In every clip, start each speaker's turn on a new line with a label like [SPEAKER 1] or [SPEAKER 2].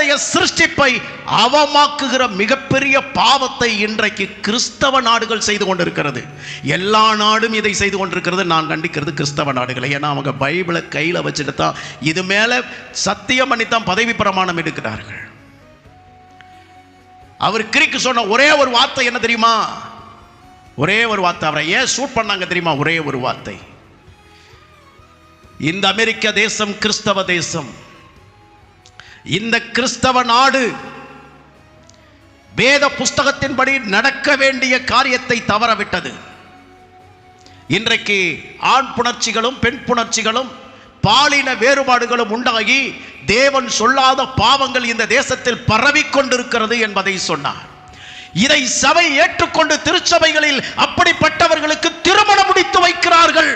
[SPEAKER 1] தேவனுடைய சிருஷ்டிப்பை அவமாக்குகிற மிகப்பெரிய பாவத்தை இன்றைக்கு கிறிஸ்தவ நாடுகள் செய்து கொண்டிருக்கிறது. எல்லா நாடும் இதை செய்து கொண்டிருக்கிறது. நான் கண்டிக்கிறது கிறிஸ்தவ நாடுகளை. ஏன்னா அவங்க பைபிளை கையில் வச்சுட்டு தான் இது மேலே சத்தியம் பண்ணித்தான் பதவி பிரமாணம் எடுக்கிறார்கள். அவர் கிரிக்கு சொன்ன ஒரே ஒரு வார்த்தை என்ன தெரியுமா? ஒரே ஒரு வார்த்தை. அவரை ஏன் ஷூட் பண்ணாங்க தெரியுமா? ஒரே ஒரு வார்த்தை. இந்த அமெரிக்க தேசம் கிறிஸ்தவ தேசம். இந்த கிறிஸ்தவ நாடு வேத புஸ்தகத்தின்படி நடக்க வேண்டிய காரியத்தை தவறவிட்டது. இன்றைக்கு ஆண் புணர்ச்சிகளும் பெண் புணர்ச்சிகளும் பாலின வேறுபாடுகளும் உண்டாகி தேவன் சொல்லாத பாவங்கள் இந்த தேசத்தில் பரவிக்கொண்டிருக்கிறது என்பதை சொன்னார். இதை சபை ஏற்றுக்கொண்டு திருச்சபைகளில் அப்படிப்பட்டவர்களுக்கு திருமணம் முடித்து வைக்கிறார்கள்.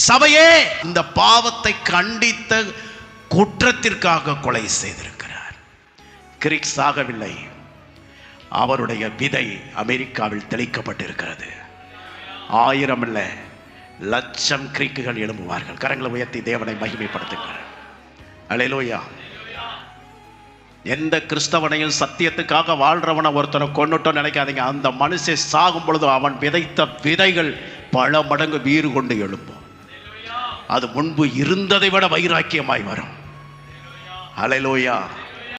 [SPEAKER 1] சபையே இந்த பாவத்தை கண்டித்த குற்றத்திற்காக கொலை செய்திருக்கிறார். கிரிக் சாகவில்லை. அவருடைய விதை அமெரிக்காவில் தெளிக்கப்பட்டிருக்கிறது. 1000 இல்ல, லட்சம் கிரீக்குகள் எழும்புவார்கள். கரங்களை உயர்த்தி தேவனை மகிமைப்படுத்துங்கள். அல்லேலூயா. எந்த கிறிஸ்தவனையும் சத்தியத்துக்காக வாழ்றவனை ஒருத்தனை கொன்னுட்டோன்னு நினைக்காதீங்க. அந்த மனுஷன் சாகும் பொழுது அவன் விதைத்த விதைகள் பல மடங்கு வீறு கொண்டு எழும்பும். அது முன்பு இருந்ததை விட வைராக்கியமாய் வரும். அல்லேலூயா.